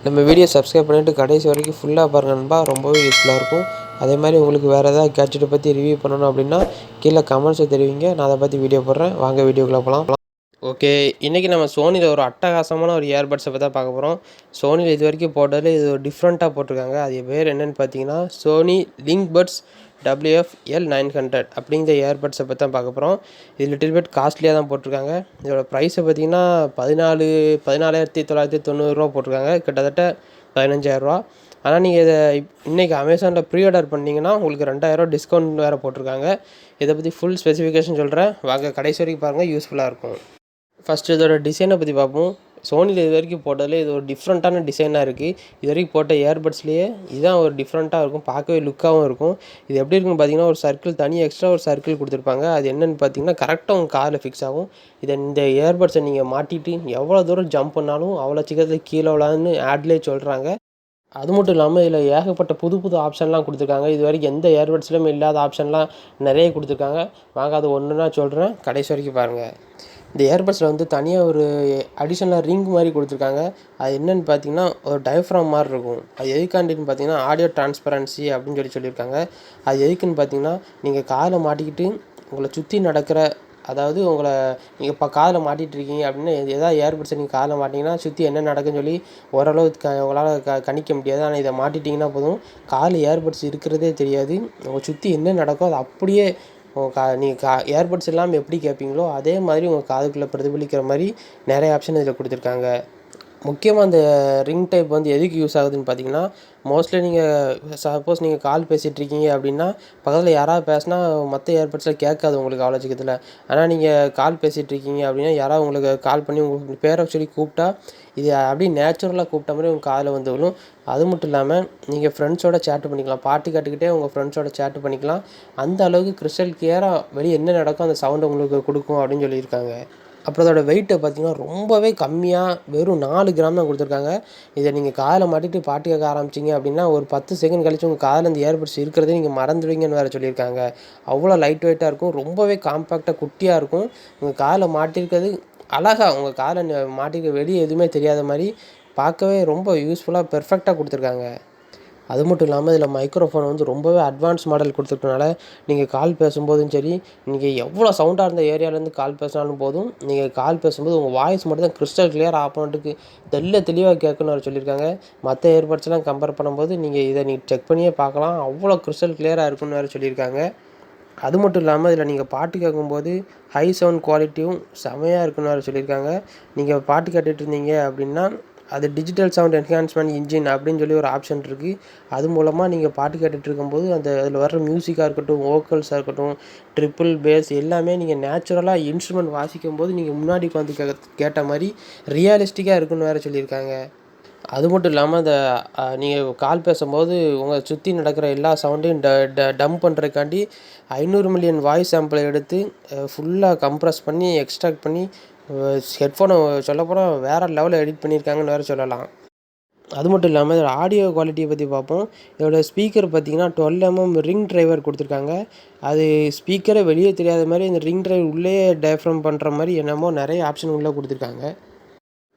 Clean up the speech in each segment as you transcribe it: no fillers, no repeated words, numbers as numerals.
நம்ம video subscribe பண்ணிவிட்டு கடைசி வரைக்கும் ஃபுல்லாக பாருங்கள் நண்பா. ரொம்பவே யூஸ்ஃபுல்லாக இருக்கும். அதே மாதிரி உங்களுக்கு வேறு ஏதாவது கேட்ஜெட்டை பற்றி ரிவ்யூ பண்ணணும் அப்படின்னா கீழே கமெண்ட்ஸை தெரிவிங்க. நான் அதை பற்றி வீடியோ போடுறேன். வாங்க வீடியோக்குள்ளே போகலாம். ஓகே, இன்றைக்கி நம்ம சோனியில் ஒரு அட்டகாசமான ஒரு இயர்பட்ஸை பற்றி தான் பார்க்க போகிறோம். சோனியில் இது வரைக்கும் போட்டதில் இது ஒரு டிஃப்ரெண்ட்டாக போட்டிருக்காங்க. அது பேர் என்னென்னு பார்த்தீங்கன்னா சோனி லிங்க்பட்ஸ் wf-L900 அப்படிங்கிற இயர்பட்ஸை பற்றி தான் பார்க்க போகிறோம். இது லிட்டில் பிட் காஸ்ட்லியாக தான் போட்டிருக்காங்க. இதோட ப்ரைஸை பார்த்தீங்கன்னா 14,990 போட்டிருக்காங்க. கிட்டத்தட்ட 15,000. ஆனால் நீங்கள் இதை இன்றைக்கி அமேசானில் ப்ரீ ஆர்டர் பண்ணிங்கன்னா உங்களுக்கு 2,000 டிஸ்கவுண்ட் வேறு போட்டிருக்காங்க. இதை பற்றி ஃபுல் ஸ்பெசிஃபிகேஷன் சொல்கிறேன். வாங்க கடைசி வரைக்கும் பாருங்கள், யூஸ்ஃபுல்லாக இருக்கும். ஃபஸ்ட்டு இதோட டிசைனை பற்றி பார்ப்போம். சோனியில் இது வரைக்கும் போட்டதில் இது ஒரு டிஃப்ரெண்ட்டான டிசைனாக இருக்குது. இது வரைக்கும் போட்ட இயர்பட்ஸ்லேயே இதுதான் ஒரு டிஃப்ரெண்ட்டாக இருக்கும். பார்க்கவே லுக்காகவும் இருக்கும். இது எப்படி இருக்குன்னு பார்த்தீங்கன்னா ஒரு சர்க்கிள் தனி எக்ஸ்ட்ரா ஒரு சர்க்கிள் கொடுத்துருப்பாங்க. அது என்னென்னு பார்த்தீங்கன்னா கரெக்டாக உங்கள் காரில் ஃபிக்ஸ் ஆகும். இந்த இயர்பட்ஸை நீங்கள் மாட்டிட்டு எவ்வளோ தூரம் ஜம்ப் பண்ணாலும் அவ்வளோ சீக்கிரத்தில் கீழே விழாதுன்னு ஆட்லேயே சொல்கிறாங்க. அது மட்டும் இல்லாமல் இதில் ஏகப்பட்ட புது புது ஆப்ஷன்லாம் கொடுத்துருக்காங்க. இது வரைக்கும் எந்த இயர்பட்ஸ்லையும் இல்லாத ஆப்ஷன்லாம் நிறைய கொடுத்துருக்காங்க. வாங்க அது ஒன்றுனா சொல்கிறேன், கடைசி வரைக்கும் பாருங்கள். இந்த இயர்பட்ஸில் வந்து தனியாக ஒரு அடிஷ்னலாக ரிங் மாதிரி கொடுத்துருக்காங்க. அது என்னென்னு பார்த்தீங்கன்னா ஒரு டயஃப்ராம் மாதிரி இருக்கும். அது எதுக்காண்டின்னு பார்த்தீங்கன்னா ஆடியோ டிரான்ஸ்பரன்சி அப்படின்னு சொல்லியிருக்காங்க. அது எதுக்குன்னு பார்த்தீங்கன்னா நீங்கள் காதில் மாட்டிக்கிட்டு உங்களை சுற்றி நடக்கிற, அதாவது நீங்கள் இப்போ காதில் மாட்டிகிட்டு இருக்கீங்க அப்படின்னா எதாவது இயர்பட்ஸை நீங்கள் காதில் மாட்டிங்கன்னா சுற்றி என்ன நடக்குன்னு சொல்லி ஓரளவு உங்களால் கணிக்க முடியாது. ஆனால் இதை மாட்டிட்டிங்கன்னா போதும், காதில் இயர்பட்ஸ் இருக்கிறதே தெரியாது. உங்கள் சுற்றி என்ன நடக்கோ அது அப்படியே நீங்கள் இயர்பட்ஸ் இல்லாமல் எப்படி கேட்பீங்களோ அதே மாதிரி உங்கள் காதுக்குள்ளே பிரதிபலிக்கிற மாதிரி நிறைய ஆப்ஷன் இதில் கொடுத்துருக்காங்க. முக்கியமாக அந்த ரிங் டைப் வந்து எதுக்கு யூஸ் ஆகுதுன்னு பார்த்தீங்கன்னா மோஸ்ட்லி நீங்கள் சப்போஸ் நீங்கள் கால் பேசிகிட்ருக்கீங்க அப்படின்னா பக்கத்தில் யாராவது பேசினா மற்ற இயர்பட்ஸில் கேட்காது உங்களுக்கு அவ்வளோ சீக்கிரத்தில். ஆனால் நீங்கள் கால் பேசிகிட்ருக்கீங்க அப்படின்னா யாராவது உங்களுக்கு கால் பண்ணி உங்களுக்கு பேரை சொல்லி கூப்பிட்டா இது அப்படியே நேச்சுரலாக கூப்பிட்ட மாதிரி உங்கள் காதில் வந்து விழும். அது மட்டும் இல்லாமல் நீங்கள் ஃப்ரெண்ட்ஸோட சேட்டு பண்ணிக்கலாம். பாட்டு கேட்டுக்கிட்டே உங்கள் ஃப்ரெண்ட்ஸோட சேட்டு பண்ணிக்கலாம். அந்த அளவுக்கு கிறிஸ்டல் கிளியராக வெளியே என்ன நடக்கும் அந்த சவுண்டு உங்களுக்கு கொடுக்கும் அப்படின்னு சொல்லியிருக்காங்க. அப்புறம் அதோட வெயிட்டை பார்த்திங்கன்னா ரொம்பவே கம்மியாக வெறும் 4 கிராம் தான் கொடுத்துருக்காங்க. இதை நீங்கள் காதில் மாட்டிட்டு பாட்டு கேட்க ஆரம்பிச்சிங்க அப்படின்னா ஒரு 10 செகண்ட் கழிச்சு உங்கள் காதில் அந்த இயர்பட்ஸ் இருக்கிறதே நீங்கள் மறந்துடுவீங்கன்னு வேறு சொல்லியிருக்காங்க. அவ்வளோ லைட் வெயிட்டாக இருக்கும், ரொம்பவே காம்பேக்டாக குட்டியாக இருக்கும். உங்கள் காதில் மாட்டிருக்கிறது அழகாக உங்கள் காதில் மாட்டிருக்க வெளியே எதுவுமே தெரியாத மாதிரி பார்க்கவே ரொம்ப யூஸ்ஃபுல்லாக பெர்ஃபெக்டாக கொடுத்துருக்காங்க. அது மட்டும் இல்லாமல் இதில் மைக்ரோஃபோன் வந்து ரொம்பவே அட்வான்ஸ் மாடல் கொடுத்துருக்கனால நீங்கள் கால் பேசும்போதும் சரி, நீங்கள் எவ்வளோ சவுண்டாக இருந்த ஏரியாவிலேருந்து கால் பேசினாலும் போதும், நீங்கள் கால் பேசும்போது உங்கள் வாய்ஸ் மட்டும் தான் கிறிஸ்டல் கிளியர் ஆப்போனண்ட்டுக்கு தெளிவாக கேட்கணும்னு சொல்லியிருக்காங்க. மற்ற இயர்பட்ஸ்லாம் கம்பேர் பண்ணும்போது நீங்கள் இதை செக் பண்ணியே பார்க்கலாம், அவ்வளோ கிறிஸ்டல் கிளியராக இருக்குன்னு வேறு சொல்லியிருக்காங்க. அது மட்டும் இல்லாமல் இதில் நீங்கள் பாட்டு கேட்கும்போது ஹை சவுண்ட் குவாலிட்டியும் செமையாக இருக்குன்னு வேறு சொல்லியிருக்காங்க. நீங்கள் பாட்டு கேட்டுட்டு இருந்தீங்க அப்படின்னா அது டிஜிட்டல் சவுண்ட் என்ஹான்ஸ்மெண்ட் இன்ஜின் அப்படின்னு சொல்லி ஒரு ஆப்ஷன் இருக்குது. அது மூலமாக நீங்கள் பாட்டு கேட்டுட்டு இருக்கும்போது அதில் வர்ற மியூசிக்காக இருக்கட்டும், வோக்கல்ஸாக இருக்கட்டும், ட்ரிபிள் பேஸ் எல்லாமே நீங்கள் நேச்சுரலாக இன்ஸ்ட்ருமெண்ட் வாசிக்கும் போது நீங்கள் முன்னாடி உட்காந்து கேட்ட மாதிரி ரியாலிஸ்டிக்காக இருக்குன்னு வேறு சொல்லியிருக்காங்க. அது மட்டும் இல்லாமல் நீங்கள் கால் பேசும்போது உங்களை சுற்றி நடக்கிற எல்லா சவுண்டையும் டம்ப் பண்ணுறதுக்காண்டி 500 மில்லியன் வாய்ஸ் சாம்பிளை எடுத்து ஃபுல்லாக கம்ப்ரஸ் பண்ணி எக்ஸ்ட்ராக்ட் பண்ணி ஹெட்ஃபோனை சொல்லப்போனால் வேறு லெவலில் எடிட் பண்ணியிருக்காங்கன்னு வேறு சொல்லலாம். அது மட்டும் இல்லாமல் இதோட ஆடியோ குவாலிட்டியை பற்றி பார்ப்போம். இதோட ஸ்பீக்கர் பார்த்திங்கன்னா 12mm ரிங் டிரைவர் கொடுத்துருக்காங்க. அது ஸ்பீக்கரை வெளியே தெரியாத மாதிரி இந்த ரிங் டிரைவர் உள்ளே டயஃப்ரம் பண்ணுற மாதிரி என்னமோ நிறைய ஆப்ஷன் உள்ளே கொடுத்துருக்காங்க.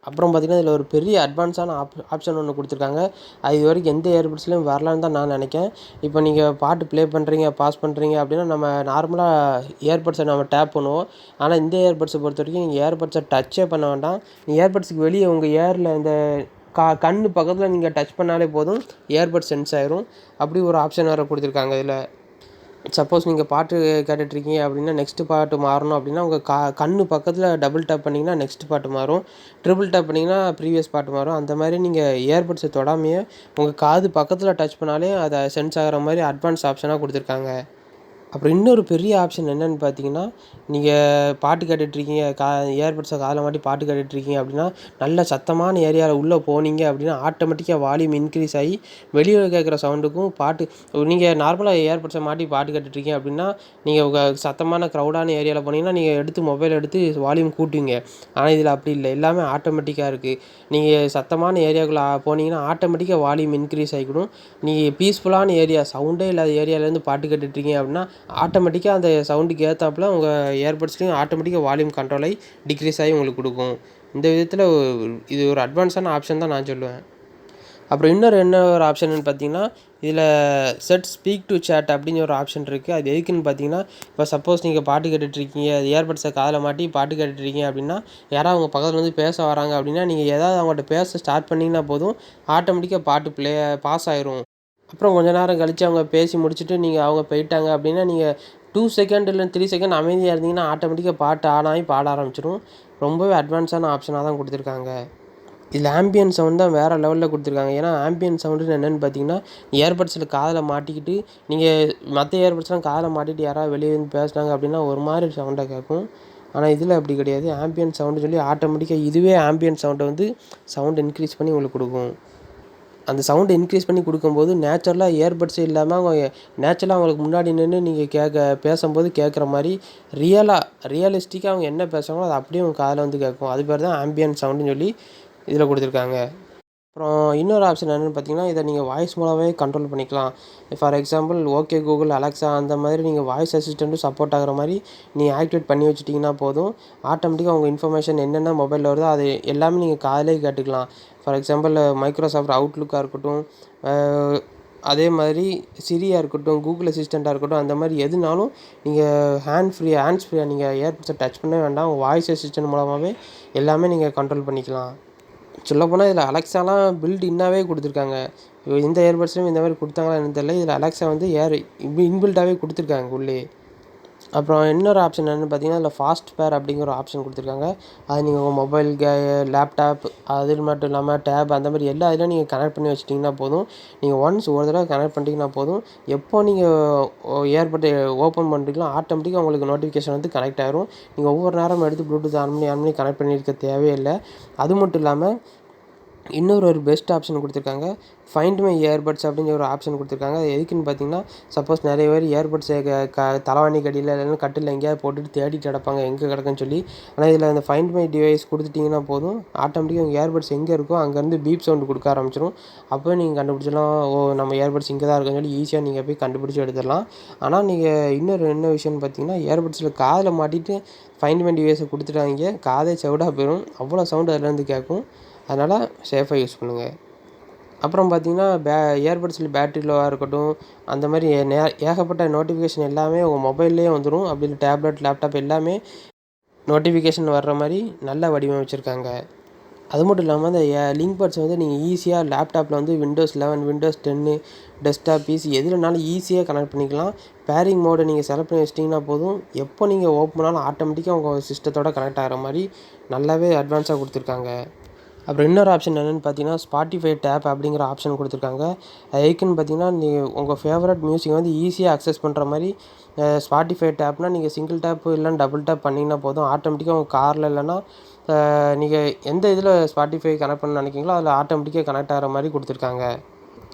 அப்புறம் பார்த்திங்கன்னா இதில் ஒரு பெரிய அட்வான்ஸான ஆப்ஷன் ஒன்று கொடுத்துருக்காங்க. அது இது வரைக்கும் எந்த இயர்பட்ஸ்லையும் வரலான்னு தான் நான் நினைக்கிறேன். இப்போ நீங்கள் பாட்டு ப்ளே பண்ணுறீங்க, பாஸ் பண்ணுறீங்க அப்படின்னா நம்ம நார்மலாக இயர்பட்ஸை நம்ம டேப் பண்ணுவோம். ஆனால் இந்த இயர்பட்ஸை பொறுத்த வரைக்கும் நீங்கள் இயர்பட்ஸை டச்சே பண்ண வேண்டாம். இயர்பட்ஸுக்கு வெளியே உங்கள் இயரில் இந்த கண் பக்கத்தில் நீங்கள் டச் பண்ணாலே போதும், இயர்பட்ஸ் சென்ஸ் ஆயிரும். அப்படி ஒரு ஆப்ஷன் வேறு கொடுத்துருக்காங்க இதில். சப்போஸ் நீங்கள் பாட்டு கேட்டுட்ருக்கீங்க அப்படின்னா நெக்ஸ்ட்டு பாட்டு மாறணும் அப்படின்னா உங்கள் கண்ணு பக்கத்தில் டபுள் டேப் பண்ணிங்கன்னா நெக்ஸ்ட் பாட்டு மாறும், ட்ரிபிள் டேப் பண்ணிங்கன்னா ப்ரீவியஸ் பாட்டு மாறும். அந்த மாதிரி நீங்கள் இயர்பட்ஸை தொடாமையே உங்கள் காது பக்கத்தில் டச் பண்ணாலே அதை சென்ஸ் ஆகிற மாதிரி அட்வான்ஸ் ஆப்ஷனாக கொடுத்துருக்காங்க. அப்புறம் இன்னொரு பெரிய ஆப்ஷன் என்னென்னு பார்த்தீங்கன்னா நீங்கள் பாட்டு கேட்டுட்ருக்கீங்க, இயர்பட்ஸை காதில் மாட்டி பாட்டு கேட்டுட்ருக்கீங்க அப்படின்னா நல்ல சத்தமான ஏரியாவில் உள்ளே போனீங்க அப்படின்னா ஆட்டோமேட்டிக்காக வால்யூம் இன்க்ரீஸ் ஆகி வெளியே கேட்குற சவுண்டுக்கும் நீங்கள் நார்மலாக இயர்பட்ஸை மாட்டி பாட்டு கேட்டுட்ருக்கீங்க அப்படின்னா நீங்கள் உங்கள் சத்தமான க்ரௌடான ஏரியாவில் போனீங்கன்னா நீங்கள் மொபைல் எடுத்து வால்யூம் கூட்டுவீங்க. ஆனால் இதில் அப்படி இல்லை, எல்லாமே ஆட்டோமேட்டிக்காக இருக்குது. நீங்கள் சத்தமான ஏரியாவுக்குள்ளே போனீங்கன்னா ஆட்டோமேட்டிக்காக வால்யூம் இன்க்ரீஸ் ஆகிக்கணும். நீங்கள் பீஸ்ஃபுல்லான ஏரியா, சவுண்டே இல்லாத ஏரியாவிலேருந்து பாட்டு கேட்டுட்ருக்கீங்க அப்படின்னா ஆட்டோமேட்டிக்காக அந்த சவுண்டுக்கு ஏற்றாப்புல உங்கள் இயர்பட்ஸ்லையும் ஆட்டோமேட்டிக்காக வால்யூம் கண்ட்ரோல் ஆகி டிக்ரீஸ் ஆகி உங்களுக்கு கொடுக்கும். இந்த விதத்தில் இது ஒரு அட்வான்ஸான ஆப்ஷன் தான் நான் சொல்லுவேன். அப்புறம் இன்னொரு என்ன ஒரு ஆப்ஷன்னு பார்த்தீங்கன்னா, இதில் செட் ஸ்பீக் டு சேட் அப்படின்னு ஒரு ஆப்ஷன் இருக்குது. அது எதுக்குன்னு பார்த்தீங்கன்னா, இப்போ சப்போஸ் நீங்கள் பாட்டு கேட்டுட்ருக்கீங்க, அது இயர்பட்ஸை காதில் மாட்டி பாட்டு கேட்டுட்ருக்கீங்க அப்படின்னா, யாராவது உங்கள் பக்கத்தில் வந்து பேச வராங்க அப்படின்னா, நீங்கள் ஏதாவது அவங்கள்ட்ட பேச ஸ்டார்ட் பண்ணிங்கன்னா போதும், ஆட்டோமேட்டிக்காக பாட்டு பாஸ் ஆயிரும். அப்புறம் கொஞ்ச நேரம் கழித்து அவங்க பேசி முடிச்சுட்டு அவங்க போயிட்டாங்க அப்படின்னா, நீங்கள் 2 செகண்ட் இல்லை 3 செகண்ட் அமைதியாக இருந்தீங்கன்னா, ஆட்டோமேட்டிக்காக பாட்டு ஆன் ஆகி பாட ஆரம்பிச்சிடும். ரொம்பவே அட்வான்ஸான ஆப்ஷனாக தான் கொடுத்துருக்காங்க. இதில் ஆம்பியன் சவுண்ட் தான் வேறு லெவலில் கொடுத்துருக்காங்க. ஏன்னா ஆம்பியன் சவுண்டுன்னு என்னென்னு பார்த்தீங்கன்னா, இயர்பட்ஸில் காதில் மாட்டிக்கிட்டு நீங்கள் மற்ற இயர்பட்ஸ்லாம் காதில் மாட்டிட்டு யாராவது வெளியே வந்து பேசுனாங்க அப்படின்னா ஒரு மாதிரி சவுண்டாக கேட்கும். ஆனால் இதில் அப்படி கிடையாது. ஆம்பியன் சவுண்டு சொல்லி ஆட்டோமேட்டிக்காக இதுவே ஆம்பியன் சவுண்டை வந்து சவுண்ட் இன்க்ரீஸ் பண்ணி உங்களுக்கு கொடுக்கும். அந்த சவுண்டை இன்க்ரீஸ் பண்ணி கொடுக்கும்போது நேச்சுரலாக இயர்பட்ஸே இல்லாமல் அவங்க நேச்சுரலாக அவங்களுக்கு முன்னாடி நின்று நீங்கள் பேசும்போது கேட்குற மாதிரி ரியலிஸ்டிக்காக அவங்க என்ன பேசுகிறாங்களோ அது அப்படியே உங்கள் காதில் வந்து கேட்கும். அது பேர் தான் ஆம்பியன் சவுண்டுன்னு சொல்லி இதில் கொடுத்துருக்காங்க. அப்புறம் இன்னொரு ஆப்ஷன் என்னென்னு பார்த்தீங்கன்னா, இதை நீங்கள் வாய்ஸ் மூலமாகவே கண்ட்ரோல் பண்ணிக்கலாம். For example okay Google, Alexa அந்த மாதிரி நீங்கள் வாய்ஸ் அசிஸ்டண்ட்டும் சப்போர்ட் ஆகிற மாதிரி நீங்கள் ஆக்டிவேட் பண்ணி வச்சுட்டிங்கன்னா போதும், ஆட்டோமேட்டிக்காக உங்கள் இன்ஃபர்மேஷன் என்னென்ன மொபைலில் வருதோ அது எல்லாமே நீங்கள் காதிலே கேட்டுக்கலாம். ஃபார் எக்ஸாம்பிள் மைக்ரோசாஃப்ட் அவுட்லுக்காக இருக்கட்டும், அதே மாதிரி சிரியாக இருக்கட்டும், கூகுள் அசிஸ்டண்ட்டாக இருக்கட்டும், அந்த மாதிரி எதுனாலும் நீங்கள் ஹேண்ட்ஸ் ஃப்ரீயாக நீங்கள் இயர்பட்ஸை டச் பண்ணவே வேண்டாம். உங்கள் வாய்ஸ் அசிஸ்டன்ட் மூலமாகவே எல்லாமே நீங்கள் கண்ட்ரோல் பண்ணிக்கலாம். சொல்லப்போனால் இதில் அலெக்ஸாலாம் பில்ட் இன்னாவே கொடுத்துருக்காங்க. இந்த இயர்பட்ஸ்லையும் இந்த மாதிரி கொடுத்தாங்களா என்னன்னு தெரியல. இதில் அலெக்ஸா வந்து இன்பில்ட்டாகவே கொடுத்துருக்காங்க உள்ளே. அப்புறம் இன்னொரு ஆப்ஷன் என்னென்னு பார்த்தீங்கன்னா, இதில் ஃபாஸ்ட் பேர் அப்படிங்கிற ஒரு ஆப்ஷன் கொடுத்துருக்காங்க. அது நீங்கள் உங்கள் மொபைல், லேப்டாப், அது மட்டும் இல்லாமல் டேப் அந்த மாதிரி எல்லா இதிலும் நீங்கள் கனெக்ட் பண்ணி வச்சிட்டிங்கன்னா போதும். நீங்கள் ஒன்ஸ் ஒரு தடவை கனெக்ட் பண்ணிட்டீங்கன்னா போதும், எப்போ நீங்கள் இயர்பட்டை ஓப்பன் பண்ணுறீங்களோ ஆட்டோமேட்டிக்காக உங்களுக்கு நோட்டிஃபிகேஷன் வந்து கனெக்ட் ஆகிரும். நீங்கள் ஒவ்வொரு நேரமும் எடுத்து ப்ளூடூத் ஆன் பண்ணி கனெக்ட் பண்ணியிருக்க தேவையில்லை. அது மட்டும் இல்லாமல் இன்னொரு பெஸ்ட் ஆப்ஷன் கொடுத்துருக்காங்க. ஃபைண்ட் மை இயர்பட்ஸ் அப்படிங்கிற ஒரு ஆப்ஷன் கொடுத்துருக்காங்க. அது எதுக்குன்னு பார்த்தீங்கன்னா, சப்போஸ் நிறைய பேர் இயர்பட்ஸை தலைவாணி கடியில் இல்லைன்னா கட்டில் எங்கேயாவது போட்டுட்டு தேடிட்டு கிடப்பாங்க எங்கே கிடக்குன்னு சொல்லி. ஆனால் இதில் அந்த ஃபைண்ட் மை டிவைஸ் கொடுத்துட்டிங்கன்னா போதும், ஆட்டோமேட்டிக்காக உங்கள் இயர்பட்ஸ் எங்கே இருக்கோ அங்கேருந்து பீப் சவுண்டு கொடுக்க ஆரம்பிச்சிடும். அப்போ நீங்கள் கண்டுபிடிச்சலாம், நம்ம இயர்பட்ஸ் இங்கே தான் இருக்குன்னு சொல்லி ஈஸியாக நீங்கள் போய் கண்டுபிடிச்சி எடுத்துடலாம். ஆனால் நீங்கள் இன்னொரு என்ன விஷயம்னு பார்த்தீங்கன்னா, இயர்பட்ஸில் காதில் மாட்டிட்டு ஃபைண்ட் மை டிவைஸை கொடுத்துட்டாங்க, காதே செவிடாக போயிடும். அவ்வளோ சவுண்டு அதுலேருந்து கேட்கும். அதனால் சேஃபாக யூஸ் பண்ணுங்கள். அப்புறம் பார்த்தீங்கன்னா, இயர்பட்ஸில் பேட்டரி லோவாக இருக்கட்டும், அந்த மாதிரி ஏகப்பட்ட நோட்டிஃபிகேஷன் எல்லாமே உங்கள் மொபைல்லேயே வந்துடும். அப்படி இல்லை டேப்லெட், லேப்டாப் எல்லாமே நோட்டிஃபிகேஷன் வர்ற மாதிரி நல்ல வடிவமைச்சிருக்காங்க. அது மட்டும் இல்லாமல் அந்த லிங்க்பட்ஸ் வந்து நீங்கள் ஈஸியாக லேப்டாப்பில் வந்து Windows 11, Windows 10, டெஸ்க்டாப், பிசி எதுலனாலும் ஈஸியாக கனெக்ட் பண்ணிக்கலாம். பேரிங் மோடை நீங்கள் செலக்ட் பண்ணி வச்சிட்டிங்கன்னா போதும், எப்போ நீங்கள் ஓப்பன் பண்ணாலும் ஆட்டோமேட்டிக்காக உங்கள் சிஸ்டத்தோட கனெக்ட் ஆகிற மாதிரி நல்லாவே அட்வான்ஸாக கொடுத்துருக்காங்க. அப்புறம் இன்னொரு ஆப்ஷன் என்னென்னு பார்த்தீங்கன்னா, ஸ்பாட்டிஃபை டேப் அப்படிங்கிற ஆப்ஷன் கொடுத்துருக்காங்க. அது எதுக்குன்னு பார்த்தீங்கன்னா, நீங்கள் உங்கள் ஃபேவரட் மியூசிக் வந்து ஈஸியாக அக்சஸ் பண்ணுற மாதிரி ஸ்பாட்டிஃபை டேப்னால் நீங்கள் சிங்கிள் டேப் இல்லைன்னா டபுள் டேப் பண்ணிங்கன்னா போதும், ஆட்டோமேட்டிக்காக உங்கள் காரில் இல்லைன்னா நீங்கள் எந்த இதில் ஸ்பாட்டிஃபை கனெக்ட் பண்ண நினைக்கிங்களோ அதில் ஆட்டோமேட்டிக்காக கனெக்ட் ஆகிற மாதிரி கொடுத்துருக்காங்க.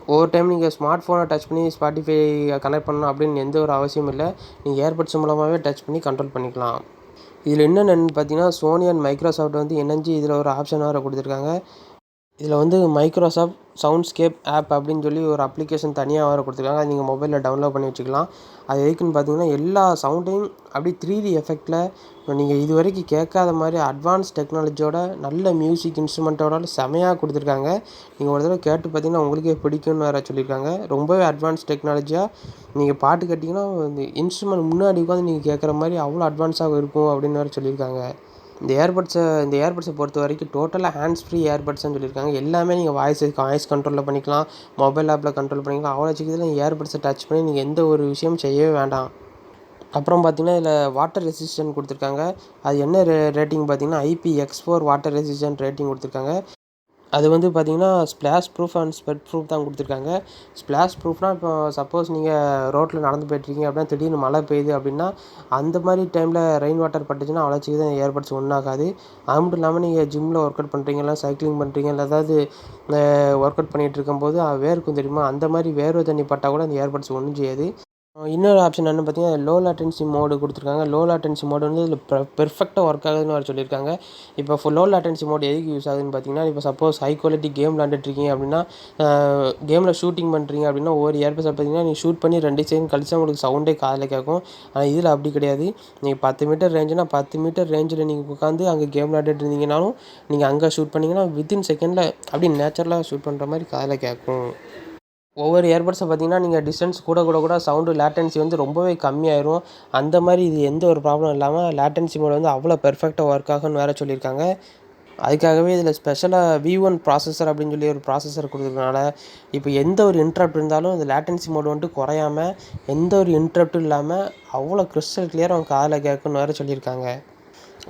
ஒவ்வொரு டைம் நீங்கள் ஸ்மார்ட் ஃபோனை டச் பண்ணி ஸ்பாட்டிஃபை கனெக்ட் பண்ணணும் அப்படின்னு எந்த ஒரு அவசியமும் இல்லை. நீங்கள் இயர்பட்ஸ் மூலமாகவே டச் பண்ணி கண்ட்ரோல் பண்ணிக்கலாம். இதில் என்னென்னு பார்த்தீங்கன்னா, சோனி அண்ட் மைக்ரோசாஃப்ட் வந்து இணைஞ்சு இதில் ஒரு ஆப்ஷன் வேறு கொடுத்துருக்காங்க. இதில் வந்து மைக்ரோசாஃப்ட் சவுண்ட்ஸ்கேப் ஆப் அப்படின்னு சொல்லி ஒரு அப்ளிகேஷன் தனியாக வேறு கொடுத்துருக்காங்க. அது நீங்கள் மொபைலில் டவுன்லோட் பண்ணி வச்சுக்கலாம். அது எதுக்குன்னு பார்த்தீங்கன்னா, எல்லா சவுண்டையும் அப்படியே 3D எஃபெக்டில் நீங்கள் இது வரைக்கும் கேட்காத மாதிரி அட்வான்ஸ் டெக்னாலஜியோட நல்ல மியூசிக் இன்ஸ்ட்ருமெண்ட்டோட செமையாக கொடுத்துருக்காங்க. நீங்கள் ஒரு தடவை கேட்டு பார்த்தீங்கன்னா உங்களுக்கே பிடிக்கும்னு வேறு சொல்லியிருக்காங்க. ரொம்பவே அட்வான்ஸ் டெக்னாலஜியாக நீங்கள் பாட்டு கேட்டிங்கன்னா இந்த இன்ஸ்ட்ருமெண்ட் முன்னாடி உட்காந்து நீங்கள் கேட்குற மாதிரி அவ்வளோ அட்வான்ஸாக இருக்கும் அப்படின்னு வேறு சொல்லியிருக்காங்க. இந்த இயர்பட்ஸை பொறுத்த வரைக்கும் டோட்டலாக ஹேண்ட்ஸ் ஃப்ரீ இயர்பட்ஸ்ன்னு சொல்லியிருக்காங்க. எல்லாமே நீங்கள் வாய்ஸ் கண்ட்ரோலில் பண்ணிக்கலாம், மொபைல் ஆப்பில் கண்ட்ரோல் பண்ணிக்கலாம். அவ்வளோ சீக்கிரத்தில் இயர்பட்ஸை டச் பண்ணி நீங்கள் எந்த ஒரு விஷயமும் செய்யவே வேண்டாம். அப்புறம் பார்த்தீங்கன்னா, இதில் வாட்டர் ரெசிஸ்டன்ட் கொடுத்துருக்காங்க. அது என்ன ரேட்டிங் பார்த்தீங்கன்னா, IPX4 வாட்டர் ரெசிஸ்டன்ட் ரேட்டிங் கொடுத்துருக்காங்க. அது வந்து பார்த்தீங்கன்னா, splash proof and sweat proof தான் கொடுத்துருக்காங்க. ஸ்ப்ளாஷ் ப்ரூஃப்னால் இப்போ சப்போஸ் நீங்கள் ரோட்டில் நடந்து போயிட்டுருக்கீங்க அப்படின்னா திடீர்னு மழை பெய்யுது அப்படின்னா, அந்த மாதிரி டைமில் ரெயின் வாட்டர் பட்டுச்சுன்னா அவ்வளோ சீக்கிரம் இயர்பட்ஸ் ஒன்றாகாது. அது மட்டும் இல்லாமல் நீங்கள் ஜிம்மில் ஒர்க் அவுட் பண்ணுறீங்க, இல்லை சைக்கிளிங் பண்ணுறீங்க, இல்லை ஏதாவது ஒர்க் அவுட் பண்ணிகிட்டு இருக்கும்போது வேர்க்கும் தெரியுமா, அந்த மாதிரி வேர்வை தண்ணி பட்டால் கூட அந்த இயர்பட்ஸ் ஒன்றும் செய்யாது. இன்னொரு ஆப்ஷன் என்னென்னு பார்த்தீங்கன்னா, லோ லேட்டன்சி மோடு கொடுத்துருக்காங்க. லோ லேட்டன்சி மோடு வந்து இதில் பெர்ஃபெக்ட்டாக ஒர்க் ஆகுதுன்னு வேறு சொல்லியிருக்காங்க. இப்போ லோ லேட்டன்சி மோடு எதுக்கு யூஸ் ஆகுதுன்னு பார்த்தீங்கன்னா, இப்போ சப்போஸ் ஹை குவாலிட்டி கேம் விளாண்டுட்ருக்கீங்க அப்படின்னா, கேமில் ஷூட்டிங் பண்ணுறீங்க அப்படின்னா, ஒவ்வொரு இயர்பட்ஸை பார்த்தீங்கன்னா, நீங்கள் ஷூட் பண்ணி 2 செகண்ட் கழிச்சு உங்களுக்கு சவுண்டே காதில் கேட்கும். ஆனால் இதில் அப்படி கிடையாது. நீங்கள் 10 மீட்டர் ரேஞ்சுனா 10 மீட்டர் ரேஞ்சில் நீங்கள் உட்காந்து அங்கே கேம் விளாண்டுட்டு இருந்தீங்கனாலும், நீங்கள் அங்கே ஷூட் பண்ணிங்கன்னா வித்தின் செகண்டில் அப்படியே நேச்சுரலாக ஷூட் பண்ணுற மாதிரி காதில் கேட்கும். ஒவ்வொரு இயர்பட்ஸை பார்த்தீங்கன்னா, நீங்கள் டிஸ்டன்ஸ் கூட சவுண்டு லேட்டன்சி வந்து ரொம்பவே கம்மியாயிரும். அந்த மாதிரி இது எந்த ஒரு ப்ராப்ளம் இல்லாமல் லேட்டன்சி மோட் வந்து அவ்வளோ பெர்ஃபெக்ட்டாக ஒர்க் ஆகும்னு வேறு சொல்லியிருக்காங்க. அதுக்காகவே இதில் ஸ்பெஷலாக V1 ப்ராசஸர் அப்படின்னு சொல்லி ஒரு ப்ராசஸர் கொடுத்துருக்கனால, இப்போ எந்த ஒரு இன்ட்ரப்ட் இருந்தாலும் இந்த லேட்டன்சி மோட் வந்துட்டு குறையாம, எந்த ஒரு இன்ட்ரப்ட்டும் இல்லாமல் அவ்வளோ கிறிஸ்டல் கிளியராக அவங்க காதில் கேட்குன்னு வேறு சொல்லியிருக்காங்க.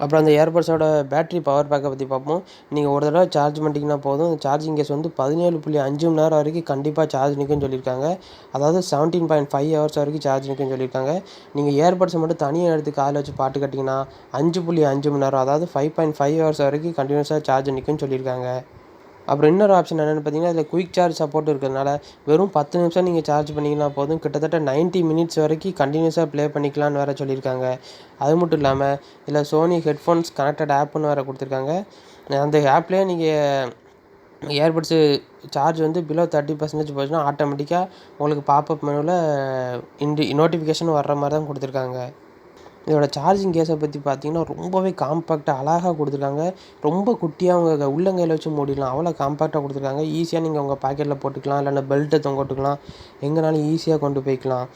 அப்புறம் அந்த இயர்பட்ஸோட பேட்டரி பவர் பேக்கை பற்றி பார்ப்போம். நீங்கள் ஒரு தடவை சார்ஜ் பண்ணிட்டீங்கன்னா போதும், சார்ஜிங் கேஸ் வந்து 17.5 மணி நேரம் வரைக்கும் கண்டிப்பாக சார்ஜ் நிற்கும்னு சொல்லியிருக்காங்க. அதாவது 17.5 ஹவர்ஸ் வரைக்கும் சார்ஜ் நிற்கும்னு சொல்லியிருக்காங்க. நீங்கள் இயர்பட்ஸை மட்டும் தனியாக எடுத்து காதில் வச்சு பாட்டு கேட்டிங்கன்னா 5.5 மணி நேரம், அதாவது 5.5 ஹவர்ஸ் வரைக்கும் கண்டினியூஸாக சார்ஜ் நிற்கும்னு சொல்லியிருக்காங்க. அப்புறம் இன்னொரு ஆப்ஷன் என்னென்னு பார்த்தீங்கன்னா, இதில் குயிக் சார்ஜ் சப்போர்ட் இருக்கிறதுனால வெறும் 10 நிமிஷம் நீங்கள் சார்ஜ் பண்ணிங்கன்னா போதும், கிட்டத்தட்ட 90 மினிட்ஸ் வரைக்கும் கண்டினியூஸாக ப்ளே பண்ணிக்கலான்னு வேறு சொல்லியிருக்காங்க. அது மட்டும் இல்லாமல் இதில் சோனி ஹெட்ஃபோன்ஸ் கனெக்டட் ஆப்னு வேறு கொடுத்துருக்காங்க. அந்த ஆப்லேயே நீங்கள் இயர்பட்ஸு சார்ஜ் வந்து பிலோ 30% போச்சுன்னா ஆட்டோமேட்டிக்காக உங்களுக்கு பாப்அப் மெனுவில் நோட்டிஃபிகேஷன் வர்ற மாதிரி தான் கொடுத்துருக்காங்க. இதோட சார்ஜிங் கேஸை பற்றி பார்த்தீங்கன்னா, ரொம்பவே காம்பேக்டாக அழகாக கொடுத்துருக்காங்க. ரொம்ப குட்டியாக உங்கள் உள்ளங்கையில் வச்சு மூடிடலாம், அவ்வளோ காம்பேக்டாக கொடுத்துருக்காங்க. ஈஸியாக நீங்கள் உங்கள் பாக்கெட்டில் போட்டுக்கலாம், இல்லைன்னா பெல்ட்டை தொங்க விட்டுக்கலாம், எங்கேனாலும் ஈஸியாக கொண்டு போய்க்கலாம்.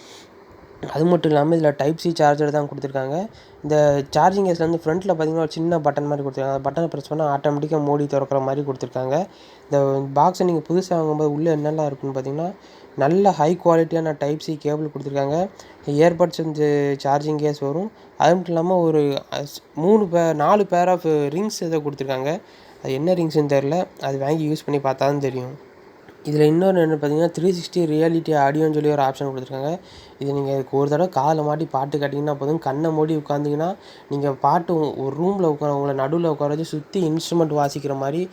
அது மட்டும் இல்லாமல் இதில் டைப் சி சார்ஜர் தான் கொடுத்துருக்காங்க. இந்த சார்ஜிங் கேஸில் வந்து ஃப்ரண்ட்டில் பார்த்தீங்கன்னா ஒரு சின்ன பட்டன் மாதிரி கொடுத்துருக்காங்க. அந்த பட்டனை ப்ரெஸ் பண்ணால் ஆட்டோமேட்டிக்காக மூடி திறக்கிற மாதிரி கொடுத்துருக்காங்க. இந்த பாக்ஸை நீங்கள் புதுசாக வாங்கும்போது உள்ளே என்னெல்லாம் இருக்குன்னு பார்த்தீங்கன்னா, நல்ல ஹை குவாலிட்டியான டைப் சி கேபிள் கொடுத்துருக்காங்க. இயர்பட்ஸ் வந்து சார்ஜிங் கேஸ் வரும். அது மட்டும் இல்லாமல் ஒரு 4 பேர் ஆஃப் ரிங்ஸ் ஏதோ கொடுத்துருக்காங்க. அது என்ன ரிங்ஸ்ன்னு தெரில, அது வாங்கி யூஸ் பண்ணி பார்த்தா தான் தெரியும். இதில் இன்னொன்று என்ன பார்த்தீங்கன்னா, 360 ரியாலிட்டி ஆடியோன்னு சொல்லி ஒரு ஆப்ஷன் கொடுத்துருக்காங்க. இது நீங்கள் ஒரு தடவை காதில் மாட்டி பாட்டு கேட்டிங்கன்னா போதும், கண்ணை மூடி உட்காந்திங்கன்னா நீங்கள் பாட்டு ஒரு ரூமில் உங்களை நடுவில் உட்கார வச்சு சுற்றி இன்ஸ்ட்ருமெண்ட் வாசிக்கிற மாதிரி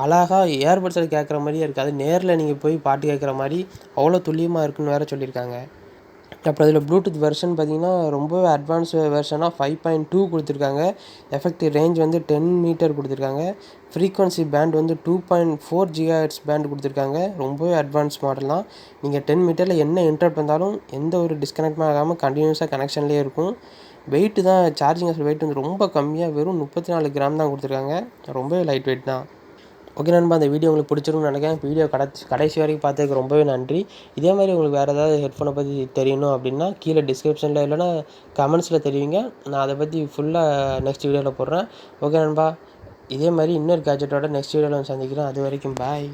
அழகாக இயர்பட்ஸில் கேட்குற மாதிரியே இருக்காது, நேரில் நீங்கள் போய் பாட்டு கேட்குற மாதிரி அவ்வளோ துல்லியமாக இருக்குன்னு வேறு சொல்லியிருக்காங்க. அப்புறம் இதில் ப்ளூடூத் வெர்ஷன் பார்த்திங்கன்னா ரொம்பவே அட்வான்ஸ் வெர்ஷனாக 5.2 கொடுத்துருக்காங்க. எஃபெக்டிவ் ரேஞ்ச் வந்து 10 மீட்டர் கொடுத்துருக்காங்க. ஃப்ரீக்வன்சி பேண்ட் வந்து 2.4 GHz பேண்ட் கொடுத்துருக்காங்க. ரொம்பவே அட்வான்ஸ் மாடல் தான். நீங்கள் 10 மீட்டரில் என்ன இன்டர்ப்ட் வந்தாலும் எந்த ஒரு டிஸ்கனெக்ட்டும் ஆகாமல் கண்டினியூஸாக கனெக்ஷன்லேயே இருக்கும். வெயிட்டு தான், சார்ஜிங் வெயிட் வந்து ரொம்ப கம்மியாக வெறும் 34 கிராம் தான் கொடுத்துருக்காங்க. ரொம்பவே லைட் வெயிட் தான். ஓகே நண்பா, அந்த வீடியோ உங்களுக்கு பிடிச்சிருக்குன்னு நினைக்கிறேன். வீடியோ கடைசி வரைக்கும் பார்த்ததுக்கு ரொம்பவே நன்றி. இதே மாதிரி உங்களுக்கு வேறு ஏதாவது ஹெட்ஃபோனை பற்றி தெரியணும் அப்படின்னா கீழே டிஸ்கிரிப்ஷனில் இல்லைனா கமெண்ட்ஸில் தெரிவிங்க. நான் அதை பற்றி ஃபுல்லாக நெக்ஸ்ட் வீடியோவில் போடுறேன். ஓகே நண்பா, இதே மாதிரி இன்னொரு கேஜெட்டோட நெக்ஸ்ட் வீடியோவில் சந்திக்கிறேன். அது வரைக்கும் பாய்.